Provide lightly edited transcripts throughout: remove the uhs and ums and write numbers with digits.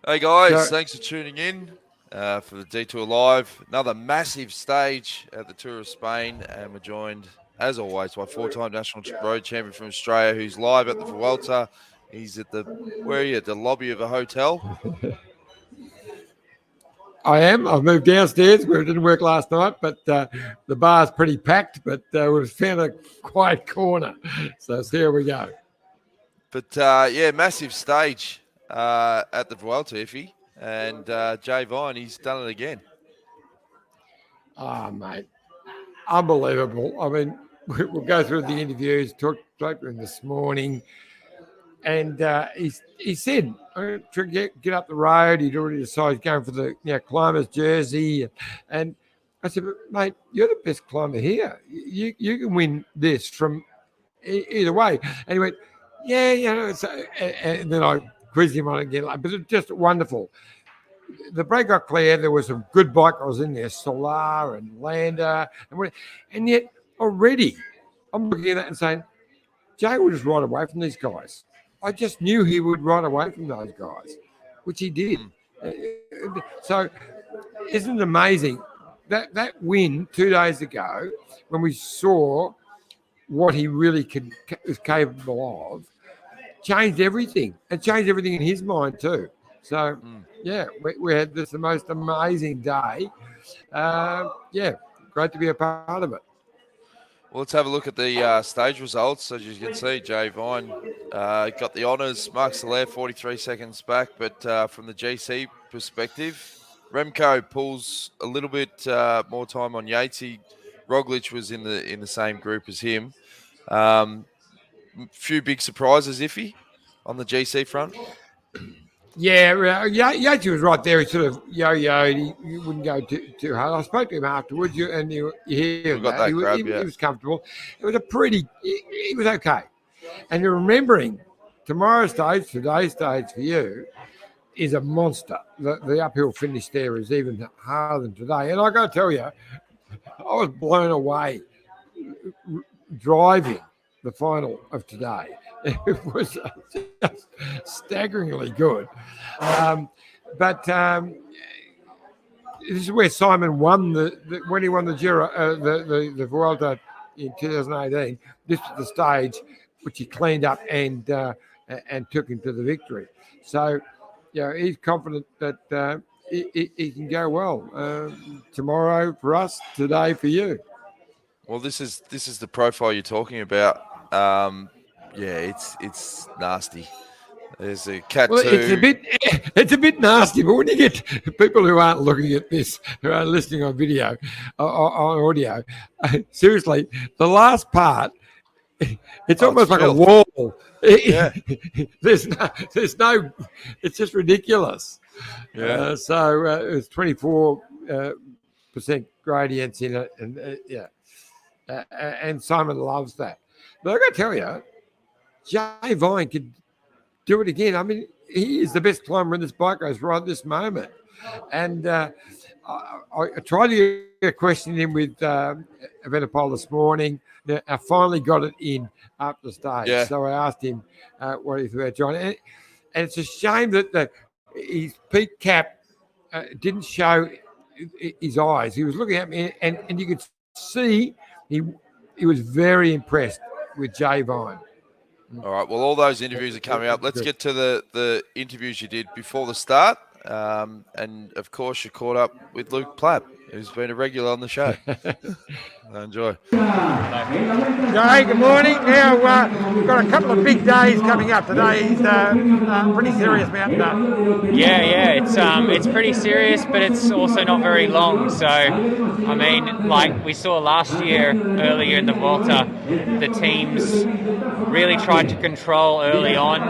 Hey guys, So, thanks for tuning in for the Detour Live. Another massive stage at the Tour of Spain, and we're joined, as always, by four-time national road champion from Australia, who's live at the Vuelta. He's at where are you? At the lobby of a hotel. I am. I've moved downstairs where it didn't work last night, but the bar's pretty packed, but we've found a quiet corner. So here we go. But yeah, massive stage at the Vuelta, Iffy, and Jay Vine, he's done it again. Oh, mate. Unbelievable. I mean, we'll go through the interviews, talked to him this morning, and he said, I'm going to get up the road. He'd already decided he's going for the climber's jersey. And I said, but, mate, you're the best climber here. You can win this from either way. And he went, yeah. So, and then I quizzed him on it again. But it's just wonderful. The break got clear. There were some good bikers in there, Solar and Lander. And yet already I'm looking at that and saying, Jay will just ride away from these guys. I just knew he would ride away from those guys, which he did. So isn't it amazing that win 2 days ago when we saw what he really was capable of, changed everything. It changed everything in his mind too. So, yeah, we had the most amazing day. Great to be a part of it. Well, let's have a look at the stage results. As you can see, Jay Vine got the honours. Mark Soler, 43 seconds back. But from the GC perspective, Remco pulls a little bit more time on Yatesy. Roglic was in the same group as him. Few big surprises, Iffy, on the GC front. Yeah, Yatesy was right there. He sort of yo-yoed. He wouldn't go too hard. I spoke to him afterwards, and you hear that. He was comfortable. It was he was okay. And you're remembering today's stage for you, is a monster. The uphill finish there is even harder than today. And I got to tell you, I was blown away driving the final of today. It was just staggeringly good. But this is where Simon won when he won the Giro, the Vuelta in 2018. This was the stage which he cleaned up and took him to the victory. So, he's confident that he can go well tomorrow for us, today for you. Well, this is the profile you're talking about. It's nasty. There's a cat. Well, it's a bit nasty, but when you get people who aren't looking at this, who are listening on video, on audio, seriously, the last part, it's almost like filth. A wall. Yeah. There's no. It's just ridiculous. Yeah. It's 24% gradients in it, and and Simon loves that. But I got to tell you, Jay Vine could do it again. I mean, he is the best climber in this bike race right at this moment. And I tried to question him with Evenepoel this morning. I finally got it in up the stage. Yeah. So I asked him what he thought about John. And it's a shame that his peak cap didn't show his eyes. He was looking at me, and you could see he was very impressed with Jay Vine. All right. Well, all those interviews are coming up. Let's get to the interviews you did before the start. And, of course, you caught up with Luke Platt, who's been a regular on the show. Enjoy. Jay, good morning. Now, we've got a couple of big days coming up today. He's pretty serious mountain nut. Yeah, it's pretty serious, but it's also not very long. So, I mean, like we saw last year, earlier in the Vuelta, the teams really tried to control early on.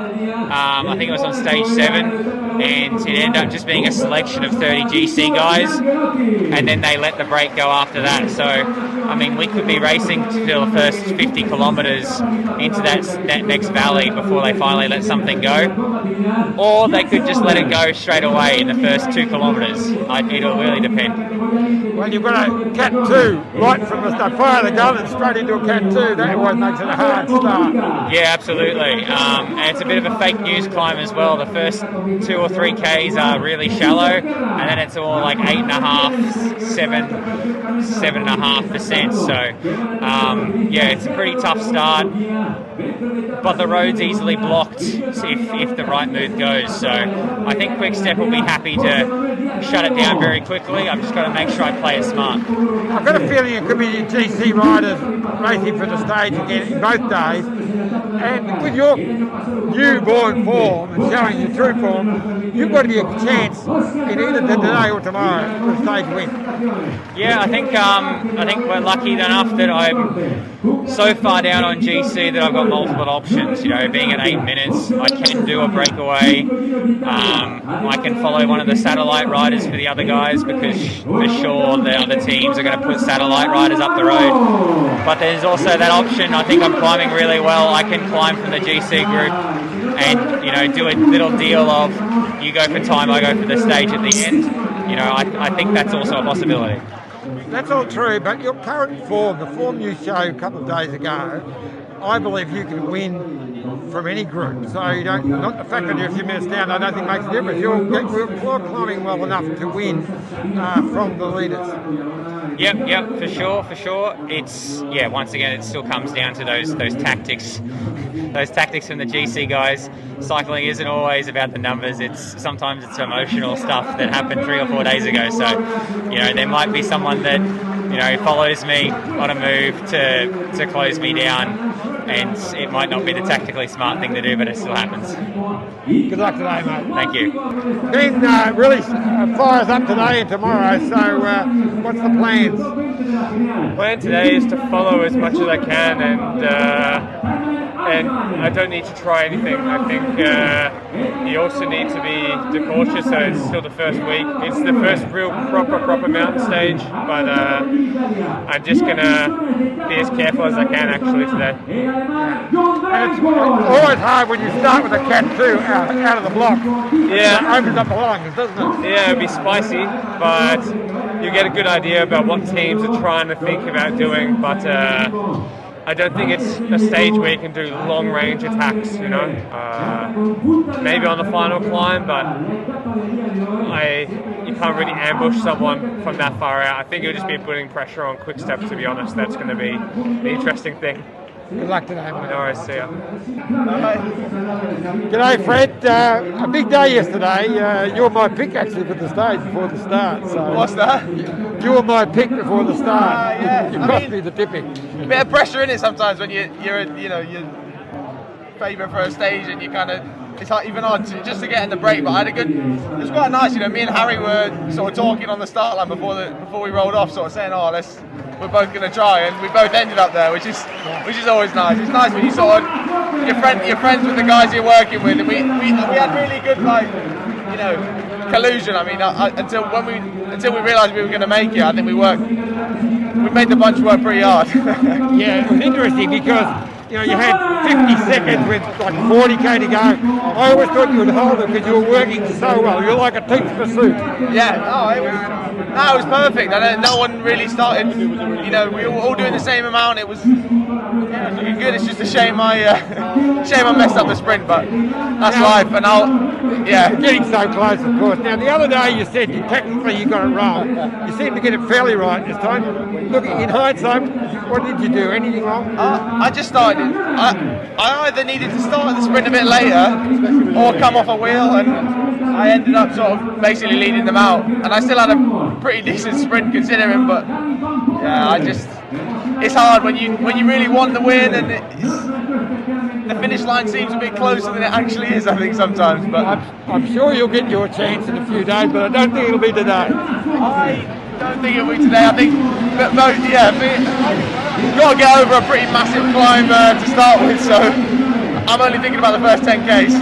I think it was on stage 7, and it ended up just being a selection of 30 GC guys, and then they let the break go after that. So I mean, we could be racing to the first 50 kilometres into that next valley before they finally let something go, or they could just let it go straight away in the first 2 kilometres. It'll really depend. Well, you've got a Cat 2 right from the start. Fire the gun and straight into a Cat 2. That always makes it a hard start. Yeah, absolutely. And it's a bit of a fake news climb as well. The first 2 or 3 Ks are really shallow, and then it's all like 8.5, 7.5%. So, yeah, it's a pretty tough start, but the road's easily blocked if the right move goes. So I think Quickstep will be happy to shut it down very quickly. I've just got to make sure I play it smart. I've got a feeling it could be GC riders racing for the stage again in both days. And with your newborn form and showing your true form, you've got to be a chance in either today or tomorrow for a stage win. Yeah, I think we're lucky enough that I'm so far down on GC that I've got multiple options. You know, being at 8 minutes, I can do a breakaway. I can follow one of the satellite riders for the other guys, because for sure the other teams are going to put satellite riders up the road. But there's also that option. I think I'm climbing really well. I can climb from the GC group and, you know, do a little deal of you go for time, I go for the stage at the end. You know, I think that's also a possibility. That's all true, but your current form, the form you showed a couple of days ago, I believe you can win from any group. So you don't, not the fact that you're a few minutes down, I don't think makes a difference. You're climbing well enough to win from the leaders. Yep, for sure. It's, yeah, once again, it still comes down to those tactics. Those tactics from the GC guys. Cycling isn't always about the numbers. Sometimes it's emotional stuff that happened 3 or 4 days ago. So, you know, there might be someone that, you know, follows me on a move to close me down, and it might not be the tactically smart thing to do, but it still happens. Good luck today, mate. Thank you. Ben really fires up today and tomorrow, so what's the plans? Plan today is to follow as much as I can, and I don't need to try anything. I think you also need to be cautious. So it's still the first week. It's the first real proper mountain stage, but I'm just gonna be as careful as I can actually today. And it's always hard when you start with a Cat 2 out of the block. Yeah, it opens up the lungs, doesn't it? Yeah, it'd be spicy, but you get a good idea about what teams are trying to think about doing. But I don't think it's a stage where you can do long range attacks, you know. Maybe on the final climb, but you can't really ambush someone from that far out. I think it'll just be putting pressure on Quickstep, to be honest. That's going to be the interesting thing. Good luck today, mate. No worries, see ya. G'day, Fred. A big day yesterday. You were my pick actually for the stage before the start. So what's that? You were my pick before the start. Yeah. You cost me the tipping. A bit of pressure in it sometimes when you're favourite for a stage, and you kind of, it's even hard just to get in the break. But I had it was quite nice, you know. Me and Harry were sort of talking on the start line before we rolled off, sort of saying, we're both going to try, and we both ended up there, which is always nice. It's nice when you sort of you're friends with the guys you're working with, and we had really good, like, you know, collusion. I mean, until we realised we were going to make it, I think we made the bunch work pretty hard. Yeah, it was interesting because, you know, you had 50 seconds with like 40k to go. I always thought you would hold it because you were working so well. You're like a team pursuit. Yeah, it was perfect. No one really started. You know, we were all doing the same amount. It was looking good. It's just a shame I messed up the sprint, but that's life. And You're getting so close, of course. Now, the other day you said technically you got it wrong. You seem to get it fairly right this time. Looking in hindsight, what did you do? Anything wrong? I just started. I either needed to start the sprint a bit later or come off a wheel, and I ended up sort of basically leading them out. And I still had a pretty decent sprint considering, but yeah, it's hard when you really want the win, and the finish line seems a bit closer than it actually is, I think, sometimes. But I'm sure you'll get your chance in a few days, but I don't think it'll be today. I don't think it'll be today. I think, you've got to get over a pretty massive climb to start with, so I'm only thinking about the first 10Ks.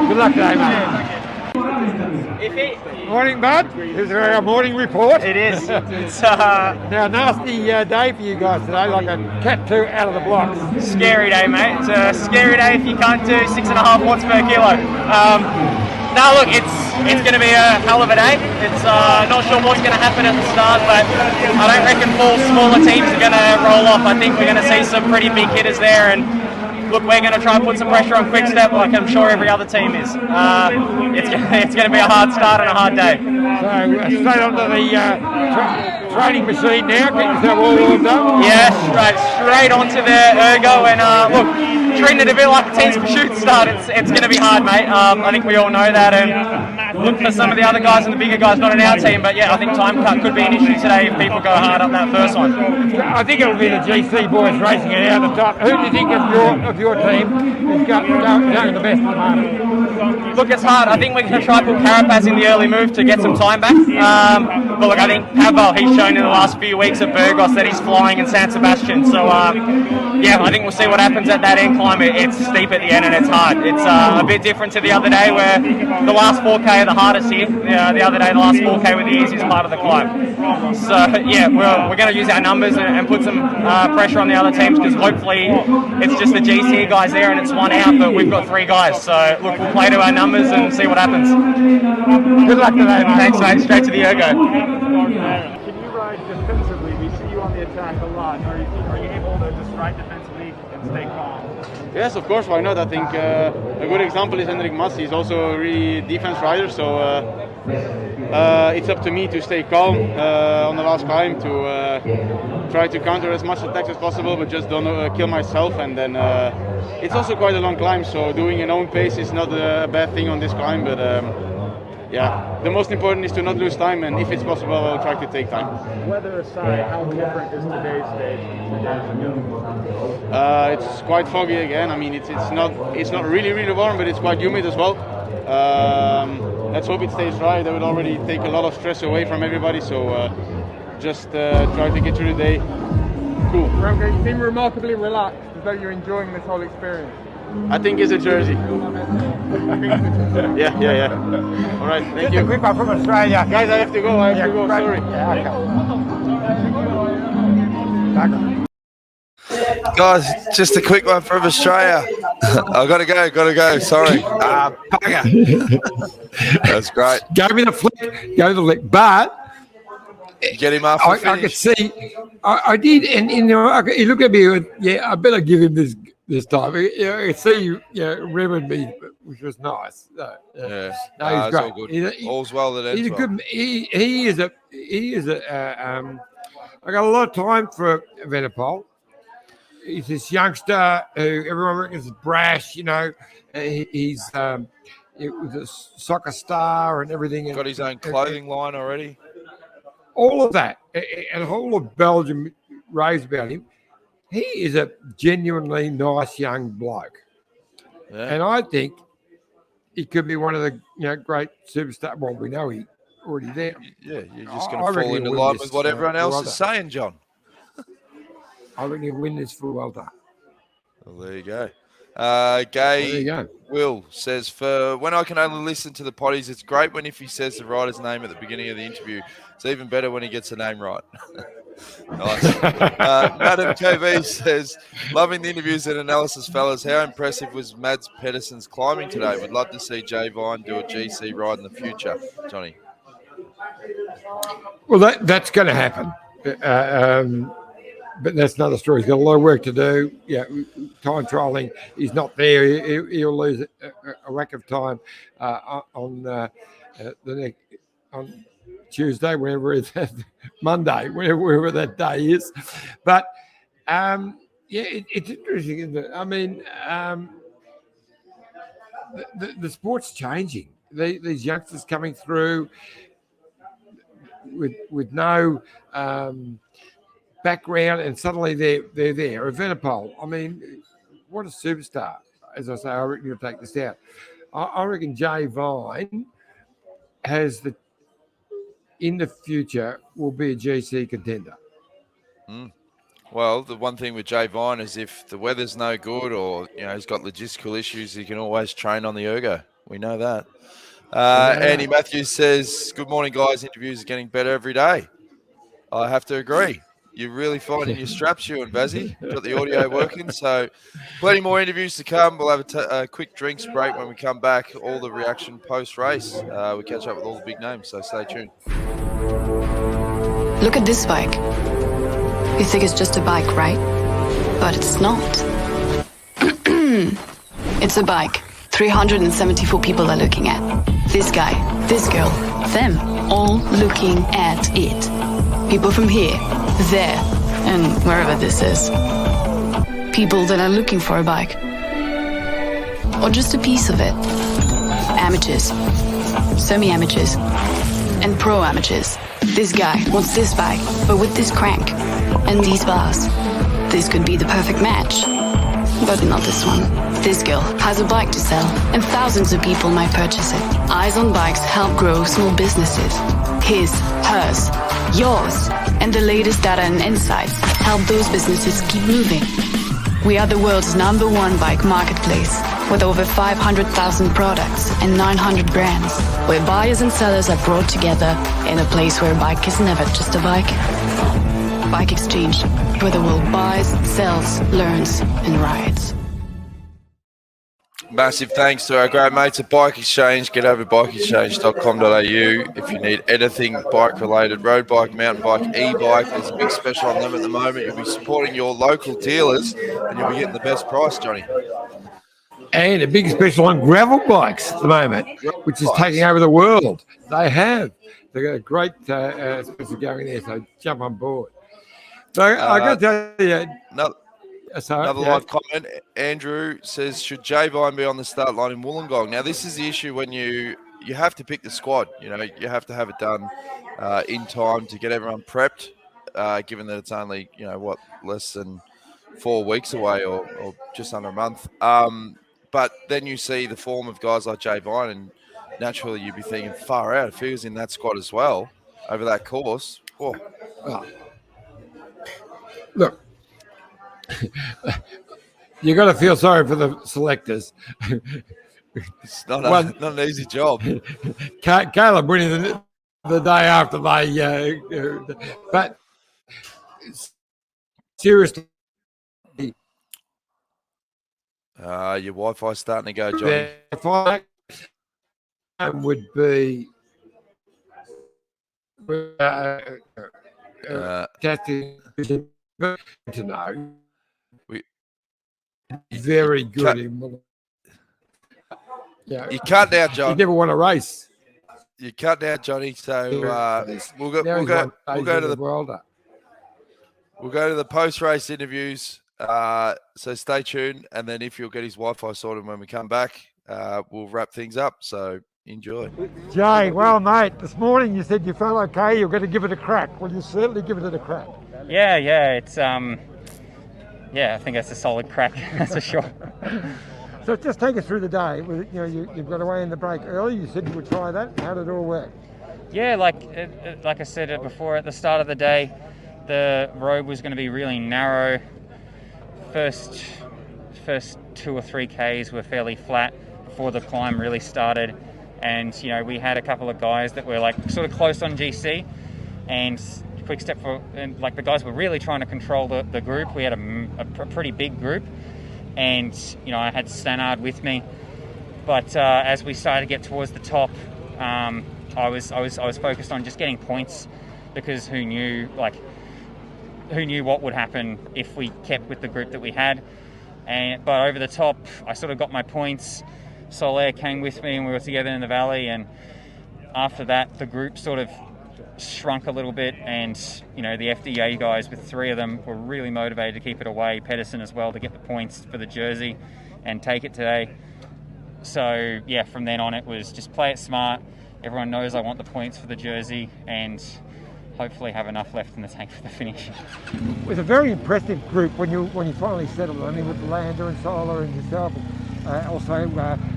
Good luck today, mate. Iffy? Morning, bud. This is our morning report. It is. It's Now, nasty day for you guys today, like a cat 2 out of the blocks. scary day, mate. It's a scary day if you can't do 6.5 watts per kilo. No, look, it's going to be a hell of a day. It's not sure what's going to happen at the start, but I don't reckon 4 smaller teams are going to roll off. I think we're going to see some pretty big hitters there, and look, we're going to try and put some pressure on Quickstep, like I'm sure every other team is. It's going to be a hard start and a hard day. So straight onto the training machine now, get yourself all warmed up. Yeah, straight onto the ergo, and look, treating it a bit like a team's pursuit start. It's going to be hard, mate. I think we all know that, and look for some of the other guys and the bigger guys, not in our team, but yeah, I think time cut could be an issue today if people go hard up that first one. I think it'll be the GC boys racing it out the top. Who do you think of your team is going the best at the moment? Look, it's hard. I think we're going to try to put Carapaz in the early move to get some time back. But look, I think Pavel, he's shown in the last few weeks at Burgos that he's flying in San Sebastian. So, yeah, I think we'll see what happens at that end climb. It's steep at the end and it's hard. It's a bit different to the other day where the last 4K are the hardest here. The other day, the last 4K were the easiest part of the climb. So, yeah, we're going to use our numbers and put some pressure on the other teams because hopefully it's just the GC guys there and it's one out, but we've got 3 guys. So, look, we'll play to our numbers and see what happens. Good luck today, mate. Thanks, mate. Straight to the ergo. Can you ride defensively? We see you on the attack a lot. Are you able to just ride defensively and stay calm? Yes, of course, why not? I think a good example is Hendrik Mas. He's also a really defense rider, so it's up to me to stay calm on the last climb, to try to counter as much attacks as possible, but just don't kill myself. And then it's also quite a long climb, so doing an own pace is not a bad thing on this climb, but yeah, the most important is to not lose time, and if it's possible, I'll try to take time. Weather aside, how different is today's stage from 2 days ago? It's quite foggy again. I mean, it's not really warm, but it's quite humid as well. Let's hope it stays dry. That would already take a lot of stress away from everybody. So just try to get through the day cool. Remco, you seem remarkably relaxed, as though you're enjoying this whole experience. I think it's a jersey. Yeah. All right, thank you. A quick one from Australia. Guys, I have to go. Great. Sorry. Yeah, okay. Guys, just a quick one from Australia. I gotta go. Sorry. Bugger. That's great. Go me the flick. But Get him after I could see, I did, and he looked at me and went, yeah, I better give him this time. I could see you remembered me, which was nice. So, Yeah. no, he's It's great. all good. All's well that ends He's a well. good. He is a. I got a lot of time for Venepol. He's this youngster who everyone reckons is brash. He's he was a soccer star and everything. Got his own clothing line already. All of that, and the whole of Belgium raves about him. He is a genuinely nice young bloke, and I think he could be one of the great superstar. Well, we know he already there. Yeah, you're just going I to reckon fall into he'll line win with this, what everyone else Vuelta. is saying, John. I reckon he'll win this for Vuelta. Well, there you go. There Gay you go. Will says, for when I can only listen to the potties, it's great when Iffy says the writer's name at the beginning of the interview. It's even better when he gets the name right. Nice. Madam KB says, loving the interviews and analysis, fellas. How impressive was Mads Pedersen's climbing today? Would love to see Jay Vine do a GC ride in the future. Johnny. Well, that's going to happen. But that's another story. He's got a lot of work to do. Yeah, time trialing. He's not there. He'll lose a whack of time on Tuesday, whenever it's Monday, wherever that day is. But it's interesting, isn't it? I mean, the sport's changing. These youngsters coming through with no background, and suddenly they're there. Evenepoel, I mean, what a superstar. As I say, I reckon you'll take this out. I reckon Jay Vine has in the future will be a GC contender. Well, the one thing with Jay Vine is if the weather's no good or he's got logistical issues, he can always train on the ergo. We know that. Andy Matthews says, "Good morning, guys. Interviews are getting better every day." I have to agree. You're really finding your straps, you and Bazzy. Got the audio working, so plenty more interviews to come. We'll have a quick drinks break when we come back. All the reaction post-race. We catch up with all the big names, so stay tuned. Look at this bike. You think it's just a bike, right? But it's not. It's a bike 374 people are looking at. This guy, this girl, them, all looking at it. People from here, there, and wherever this is. People that are looking for a bike. Or just a piece of it. Amateurs, semi-amateurs, and pro-amateurs. This guy wants this bike, but with this crank and these bars. This could be the perfect match. But not this one. This girl has a bike to sell, and thousands of people might purchase it. Eyes on Bikes help grow small businesses. His, hers, yours, and the latest data and insights help those businesses keep moving. We are the world's #1 bike marketplace, with over 500,000 products and 900 brands, where buyers and sellers are brought together in a place where a bike is never just a bike. Bike Exchange, where the world buys, sells, learns, and rides. Massive thanks to our great mates at Bike Exchange. Get over to bikeexchange.com.au if you need anything bike-related, road bike, mountain bike, e-bike. There's a big special on them at the moment. You'll be supporting your local dealers, and you'll be getting the best price, Johnny. And a big special on gravel bikes at the moment, which is taking over the world. They have. They've got a great special going there, so jump on board. So I got to tell you, another live comment. Andrew says, should Javine be on the start line in Wollongong? Now, this is the issue when you have to pick the squad. You know, you have to have it done in time to get everyone prepped, given that it's only, less than 4 weeks away or just under a month. But then you see the form of guys like Javine, and naturally you'd be thinking, far out, if he was in that squad as well over that course. Oh. Look, you got to feel sorry for the selectors. It's not an easy job. Caleb winning the day after they, but seriously, your Wi-Fi's starting to go, Johnny. if I would be to know. Very good. You cut down, John. You never want to race. You cut down, Johnny. So we'll go to the post-race interviews. So stay tuned, and then if you'll get his Wi-Fi sorted when we come back, we'll wrap things up. So enjoy. Jay, well, mate, this morning you said you felt okay. You're going to give it a crack. Well, you certainly give it a crack. Yeah, it's I think that's a solid crack, that's for sure. So just take us through the day. You've got away in the break early. You said you would try that. How did it all work? Yeah, like I said before, at the start of the day, the road was going to be really narrow. First 2 or 3 Ks were fairly flat before the climb really started, and we had a couple of guys that were like sort of close on GC, and quick step and like the guys were really trying to control the group. We had a pretty big group, and I had Stannard with me, but as we started to get towards the top, I was focused on just getting points, because who knew what would happen if we kept with the group that we had. But over the top, I sort of got my points. Soler came with me, and we were together in the valley, and after that the group sort of shrunk a little bit, and the FDA guys, with 3 of them, were really motivated to keep it away. Pedersen as well, to get the points for the jersey and take it today. So yeah, from then on it was just play it smart. Everyone knows I want the points for the jersey, and hopefully have enough left in the tank for the finish. It was a very impressive group when you finally settled. I mean, with Lander and Soler and yourself, also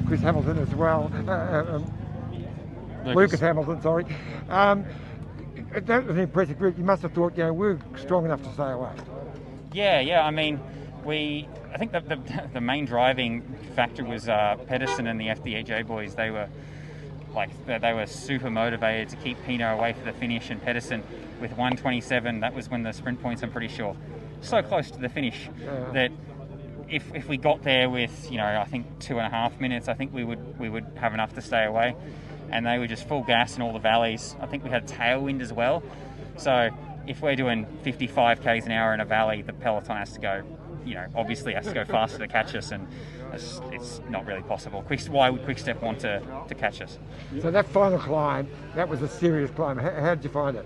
Chris Hamilton as well, Lucas Hamilton, sorry. That was an impressive group. You must have thought, we're strong enough to stay away. Yeah. I mean, I think the main driving factor was Pedersen and the FDAJ boys. They were like they were super motivated to keep Pino away for the finish, and Pedersen with 1:27. That was when the sprint points, I'm pretty sure, so close to the finish that if we got there with, you know, I think 2.5 minutes, I think we would have enough to stay away. And they were just full gas in all the valleys. I think we had tailwind as well. So if we're doing 55 k's an hour in a valley, the peloton has to go, you know, obviously has to go faster to catch us, and it's not really possible. Why would Quickstep want to catch us? So that final climb, that was a serious climb. How did you find it?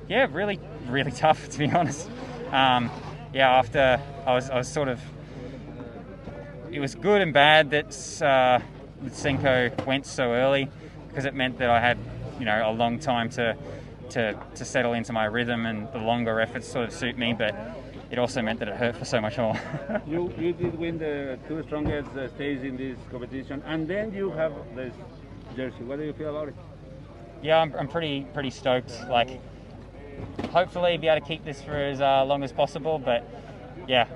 Yeah, really, really tough, to be honest. After I was sort of, it was good and bad that Senko went so early, because it meant that I had, you know, a long time to settle into my rhythm, and the longer efforts sort of suit me, but it also meant that it hurt for so much more. You did win the 2 strongest stages in this competition, and then you have this jersey. What do you feel about it? Yeah, I'm pretty stoked. Like, hopefully be able to keep this for as long as possible, but yeah,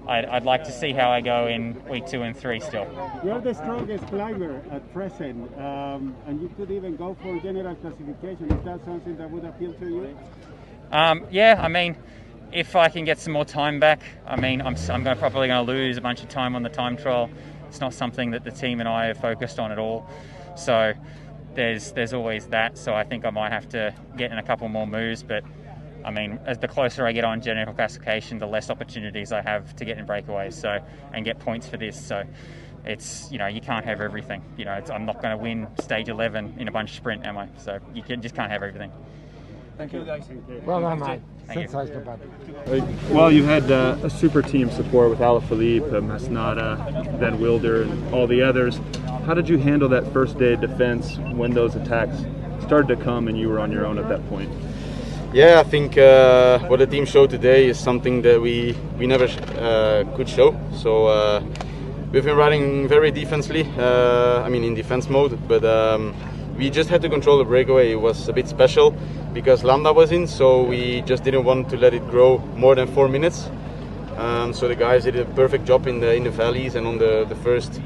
I'd like to see how I go in week 2 and 3 still. You're the strongest climber at present, and you could even go for general classification. Is that something that would appeal to you? Yeah, I mean, if I can get some more time back, I mean, I'm probably going to lose a bunch of time on the time trial. It's not something that the team and I have focused on at all. So there's always that. So I think I might have to get in a couple more moves, but I mean, as the closer I get on general classification, the less opportunities I have to get in breakaways, and get points for this. So it's, you know, you can't have everything. You know, I'm not going to win stage 11 in a bunch sprint, am I? So you just can't have everything. Thank you, guys. Well done, mate. Thank Sensational, buddy. Well, you had a super team support with Alaphilippe, Masnada, then Wilder, and all the others. How did you handle that first day of defense when those attacks started to come and you were on your own at that point? Yeah, I think what the team showed today is something that we never could show. So we've been riding very defensively, in defense mode, but we just had to control the breakaway. It was a bit special because Lambda was in, so we just didn't want to let it grow more than 4 minutes. So the guys did a perfect job in the valleys and on the first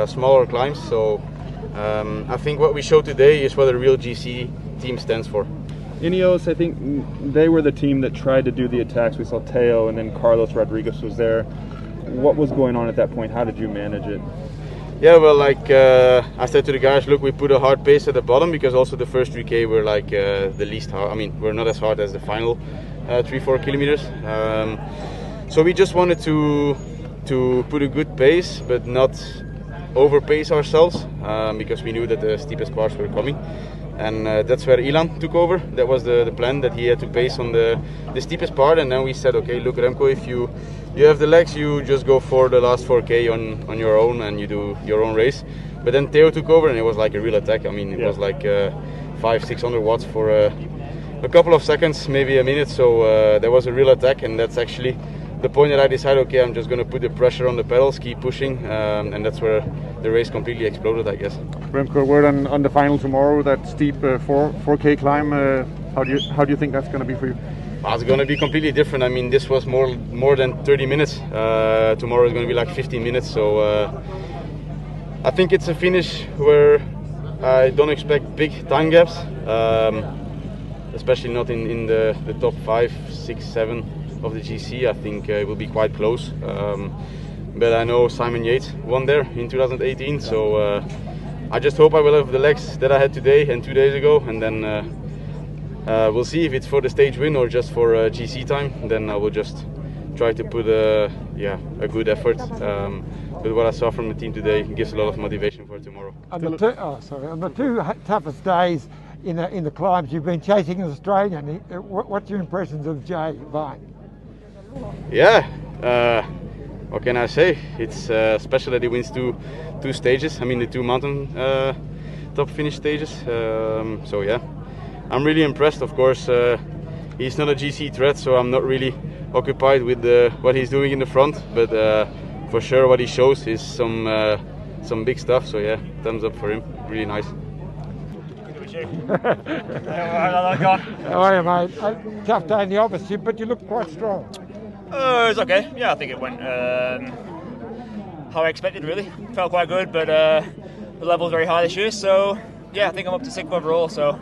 smaller climbs. So I think what we showed today is what a real GC team stands for. Ineos, I think they were the team that tried to do the attacks. We saw Teo, and then Carlos Rodriguez was there. What was going on at that point? How did you manage it? Yeah, well, like I said to the guys, look, we put a hard pace at the bottom because also the first 3K were like the least hard. I mean, we're not as hard as the final 3-4 kilometers. So we just wanted to put a good pace, but not overpace ourselves because we knew that the steepest parts were coming. And that's where Ilan took over. That was the plan, that he had to pace on the steepest part. And then we said, okay, look, Remco, if you have the legs, you just go for the last 4K on your own and you do your own race. But then Theo took over and it was like a real attack. I mean, it was like 500-600 watts for a couple of seconds, maybe a minute. So there was a real attack, and that's actually the point that I decided, okay, I'm just going to put the pressure on the pedals, keep pushing, and that's where the race completely exploded, I guess. Remco, word on the final tomorrow, that steep 4K climb. How do you think that's going to be for you? Well, it's going to be completely different. I mean, this was more than 30 minutes. Tomorrow is going to be like 15 minutes. So I think it's a finish where I don't expect big time gaps, especially not in the top 5, 6, 7 of the GC. I think it will be quite close. But I know Simon Yates won there in 2018, so I just hope I will have the legs that I had today and 2 days ago, and then we'll see if it's for the stage win or just for GC time. Then I will just try to put a good effort. But what I saw from the team today gives a lot of motivation for tomorrow. On the two toughest days in the climbs, you've been chasing an Australian. What's your impressions of Jay Vine? Yeah, what can I say? It's special that he wins two stages. I mean, the 2 mountain top finish stages. So yeah, I'm really impressed. Of course, he's not a GC threat, so I'm not really occupied with what he's doing in the front. But for sure, what he shows is some big stuff. So yeah, thumbs up for him. Really nice. How are you, mate? Tough day in the office, but you look quite strong. It was okay. Yeah, I think it went how I expected, really. Felt quite good, but the level's very high this year. So yeah, I think I'm up to 6th overall. So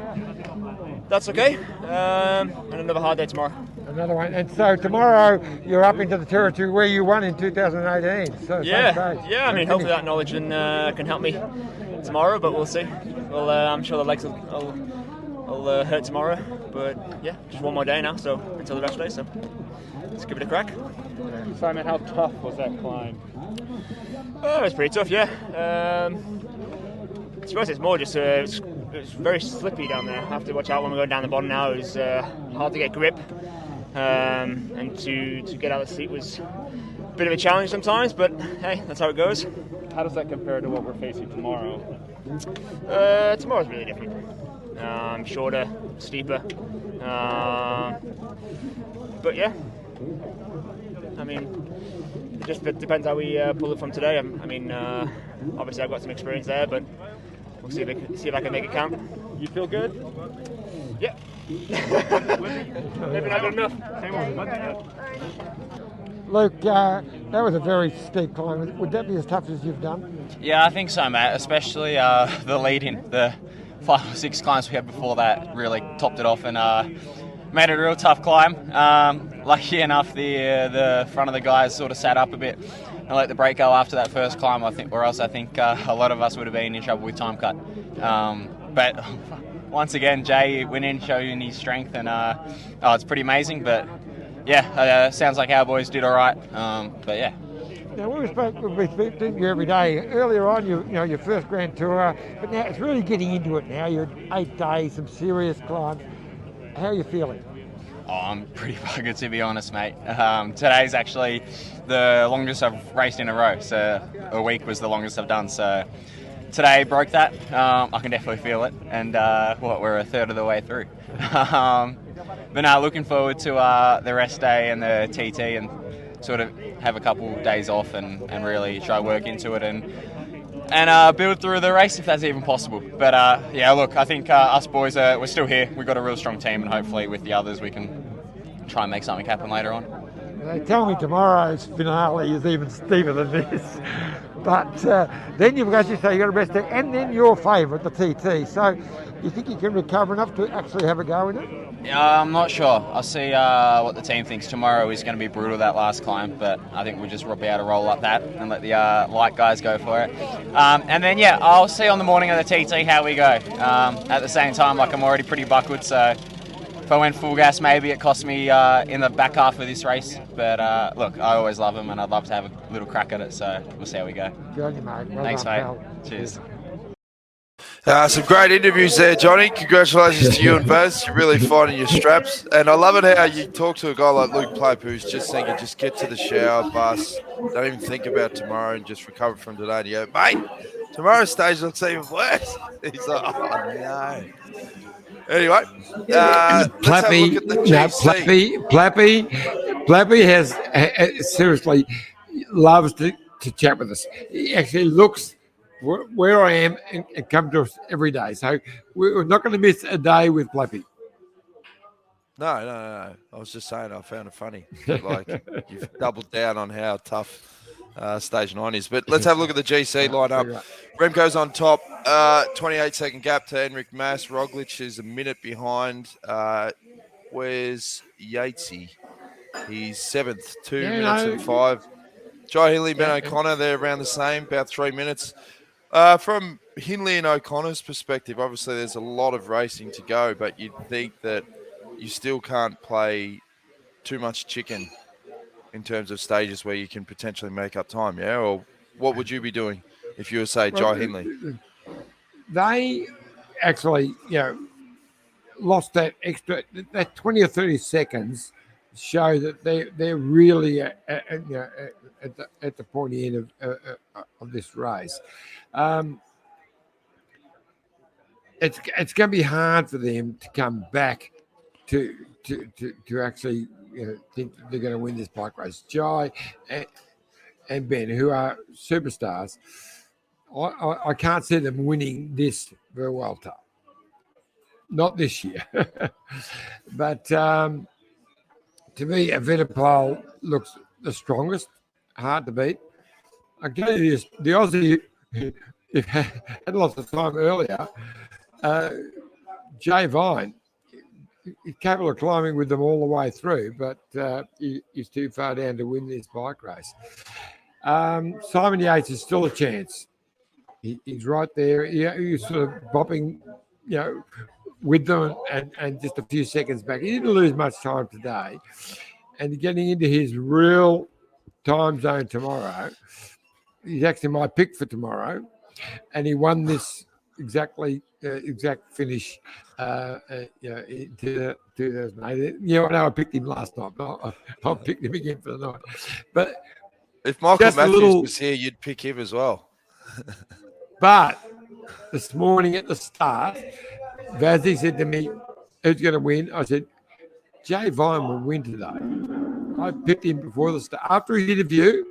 that's okay. And another hard day tomorrow. Another one. And so tomorrow you're up into the territory where you won in 2018. So yeah. I mean, hopefully that knowledge can help me tomorrow, but we'll see. Well, I'm sure the legs will hurt tomorrow, but yeah, just one more day now, so until the rest of the day. So let's give it a crack. Simon, how tough was that climb? Oh, it was pretty tough, yeah. I suppose it's more just it's very slippy down there. I have to watch out when we go down the bottom now. It was hard to get grip, and to get out of the seat was a bit of a challenge sometimes, but hey, that's how it goes. How does that compare to what we're facing tomorrow? Tomorrow's really different. Shorter, steeper, but yeah, I mean, it just depends how we pull it from today. I mean, obviously I've got some experience there, but we'll see if I can make it count. You feel good? Yeah. Maybe not good enough. Luke, that was a very steep climb. Would that be as tough as you've done? Yeah, I think so, mate. Especially the lead-in, the 5 or 6 climbs we had before that really topped it off and made it a real tough climb. Lucky enough, the front of the guys sort of sat up a bit and let the brake go after that first climb, I think, or else I think a lot of us would have been in trouble with time cut. But once again, Jay went in showing his strength, and it's pretty amazing. But yeah, sounds like our boys did all right. But yeah. Now, we speak to you every day. Earlier on, you know, your first Grand Tour, but now it's really getting into it now. You're 8 days, some serious climbs. How are you feeling? Oh, I'm pretty buggered, to be honest, mate. Today's actually the longest I've raced in a row. So a week was the longest I've done. So today broke that. I can definitely feel it. And we're a third of the way through. But now looking forward to the rest day and the TT and sort of have a couple days off and really try work into it and build through the race if that's even possible. But yeah, look, I think us boys, we're still here. We've got a real strong team, and hopefully with the others we can try and make something happen later on. They tell me tomorrow's finale is even steeper than this. But then you've got, you say, you've got a rest day, and then your favourite, the TT. So you think you can recover enough to actually have a go in it? I'm not sure. I'll see what the team thinks. Tomorrow is going to be brutal, that last climb, but I think we'll just be able to roll up that and let the light guys go for it. And then, yeah, I'll see on the morning of the TT how we go. At the same time, like, I'm already pretty buckled, so if I went full gas, maybe it cost me in the back half of this race. But look, I always love them, and I'd love to have a little crack at it, so we'll see how we go. Good on you, mate. Well Thanks, done, mate. pal. Cheers. Some great interviews there, Johnny. Congratulations to you and Baz. You're really finding your straps. And I love it how you talk to a guy like Luke Plape, who's just thinking, just get to the shower, bus, don't even think about tomorrow and just recover from today. And you go, mate, tomorrow's stage looks even worse. He's like, oh, no. Anyway, let's have a look at the GC. Plappy has seriously loves to chat with us. He actually looks where I am and come to us every day. So we're not going to miss a day with Plappy. No. I was just saying I found it funny. Like, you've doubled down on how tough Stage 9 is. But let's have a look at the GC lineup. Remco's on top, 28-second gap to Enric Mas. Roglic is a minute behind. Where's Yatesy? He's 7th, 2 minutes and 5. Jai Hindley, Ben O'Connor, they're around the same, about 3 minutes. From Hindley and O'Connor's perspective, obviously there's a lot of racing to go, but you'd think that you still can't play too much chicken in terms of stages where you can potentially make up time, yeah? Or what would you be doing if you were, say, Jai Hindley? They actually, lost that extra, that 20 or 30 seconds show that they're really at the pointy end of this race. It's going to be hard for them to come back to actually think that they're going to win this bike race. Jai and Ben, who are superstars, I can't see them winning this Vuelta. Not this year. But to me, Evenepoel looks the strongest, hard to beat. I tell you this, the Aussie had lots of time earlier. Jay Vine, he's capable of climbing with them all the way through, but he's too far down to win this bike race. Simon Yates is still a chance. He's right there. He's sort of bopping, with them and just a few seconds back. He didn't lose much time today. And getting into his real time zone tomorrow, he's actually my pick for tomorrow. And he won this exact finish in 2008. I know I picked him last night, but I'll pick him again for the night. But if Michael Matthews was here, you'd pick him as well. But this morning at the start, Vazzy said to me, who's going to win? I said, Jay Vine will win today. I picked him before the start. After his interview,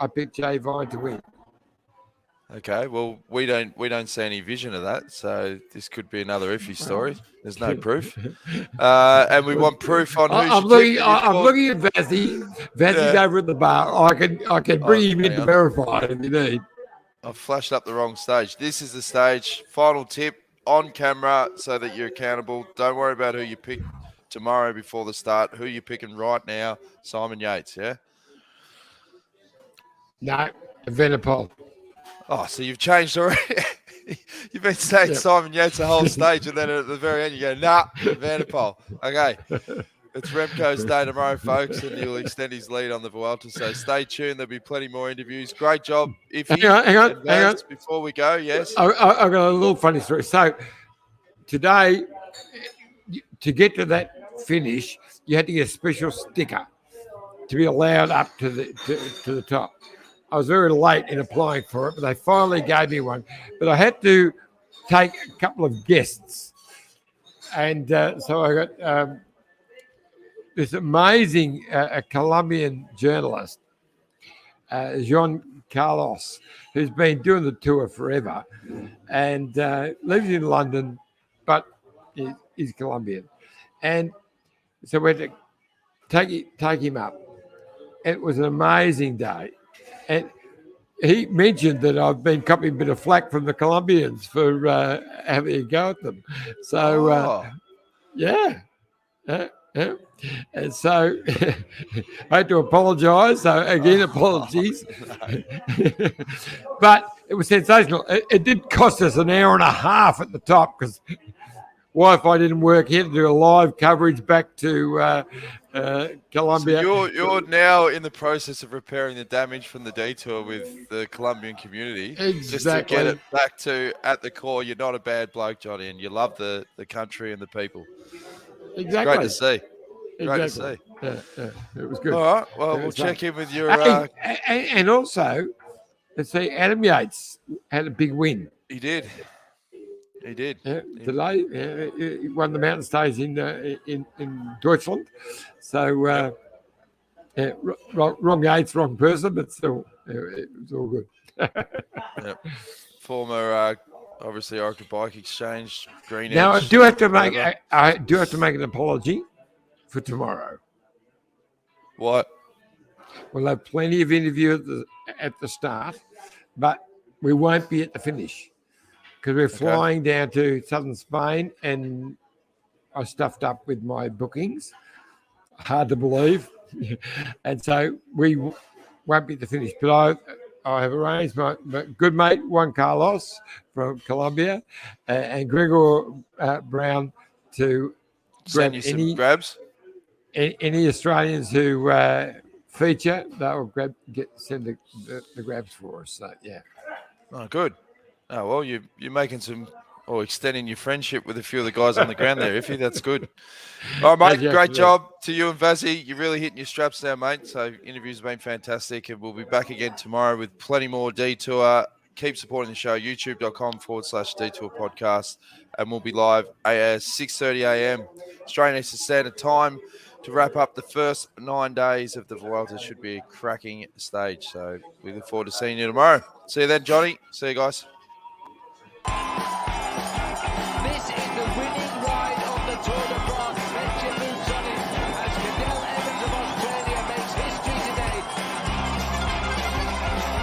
I picked Jay Vine to win. Okay, well, we don't see any vision of that, so this could be another Iffy story. There's no proof, and we want proof on who's. I'm looking at Vazzy. Vazzy's over at the bar. I can bring him in to verify it if you need. I've flashed up the wrong stage. This is the stage. Final tip on camera so that you're accountable. Don't worry about who you pick tomorrow before the start. Who you're picking right now? Simon Yates, yeah? No, Evenepoel. Oh, so you've changed already. You've been saying Simon Yates the whole stage, and then at the very end you go, nah, Evenepoel. Okay. It's Remco's day tomorrow, folks, and he'll extend his lead on the Vuelta. So stay tuned. There'll be plenty more interviews. Great job, Iffy. Hang on. Before we go, yes? I've got a little funny story. So today, to get to that finish, you had to get a special sticker to be allowed up to the top. I was very late in applying for it, but they finally gave me one. But I had to take a couple of guests. And so I got this amazing Colombian journalist, Jean Carlos, who's been doing the tour forever and lives in London, but he's Colombian. And so we had to take him up. It was an amazing day. And he mentioned that I've been copying a bit of flack from the Colombians for having a go at them. So, yeah. And so I had to apologise. So again, apologies. But it was sensational. It did cost us an hour and a half at the top because Wi-Fi didn't work. He had to do a live coverage back to Colombia. So you're now in the process of repairing the damage from the detour with the Colombian community. Exactly. Just to get it back to, at the core, you're not a bad bloke, Johnny, and you love the country and the people. Exactly. It's great to see. Great to see. Yeah, it was good. All right. Well, we'll check in with your. And also, let's see, Adam Yates had a big win. He did. Today, he won the mountain stage in Deutschland. So, wrong Yates, wrong person, but still, it was all good. Yep. Former, obviously, Oracle Bike Exchange, Green Edge. Now, I do have to make an apology for tomorrow. What? We'll have plenty of interview at the start, but we won't be at the finish because we're flying down to southern Spain, and I stuffed up with my bookings. Hard to believe, and so we won't be at the finish. But I have arranged my good mate Juan Carlos from Colombia and Gregor Brown to send you some grabs. Any Australians who feature, they'll send the grabs for us. So yeah. Oh, good. Oh well, you're making some or extending your friendship with a few of the guys on the ground there, Iffy. That's good. All right, mate. Great job to you and Vazzy. You're really hitting your straps now, mate. So interviews have been fantastic, and we'll be back again tomorrow with plenty more Detour. Keep supporting the show, youtube.com/Detour podcast, and we'll be live at 6:30 a.m. Australian Eastern Standard Time to wrap up the first 9 days of the Vuelta. Should be a cracking stage. So we look forward to seeing you tomorrow. See you then, Johnny. See you guys.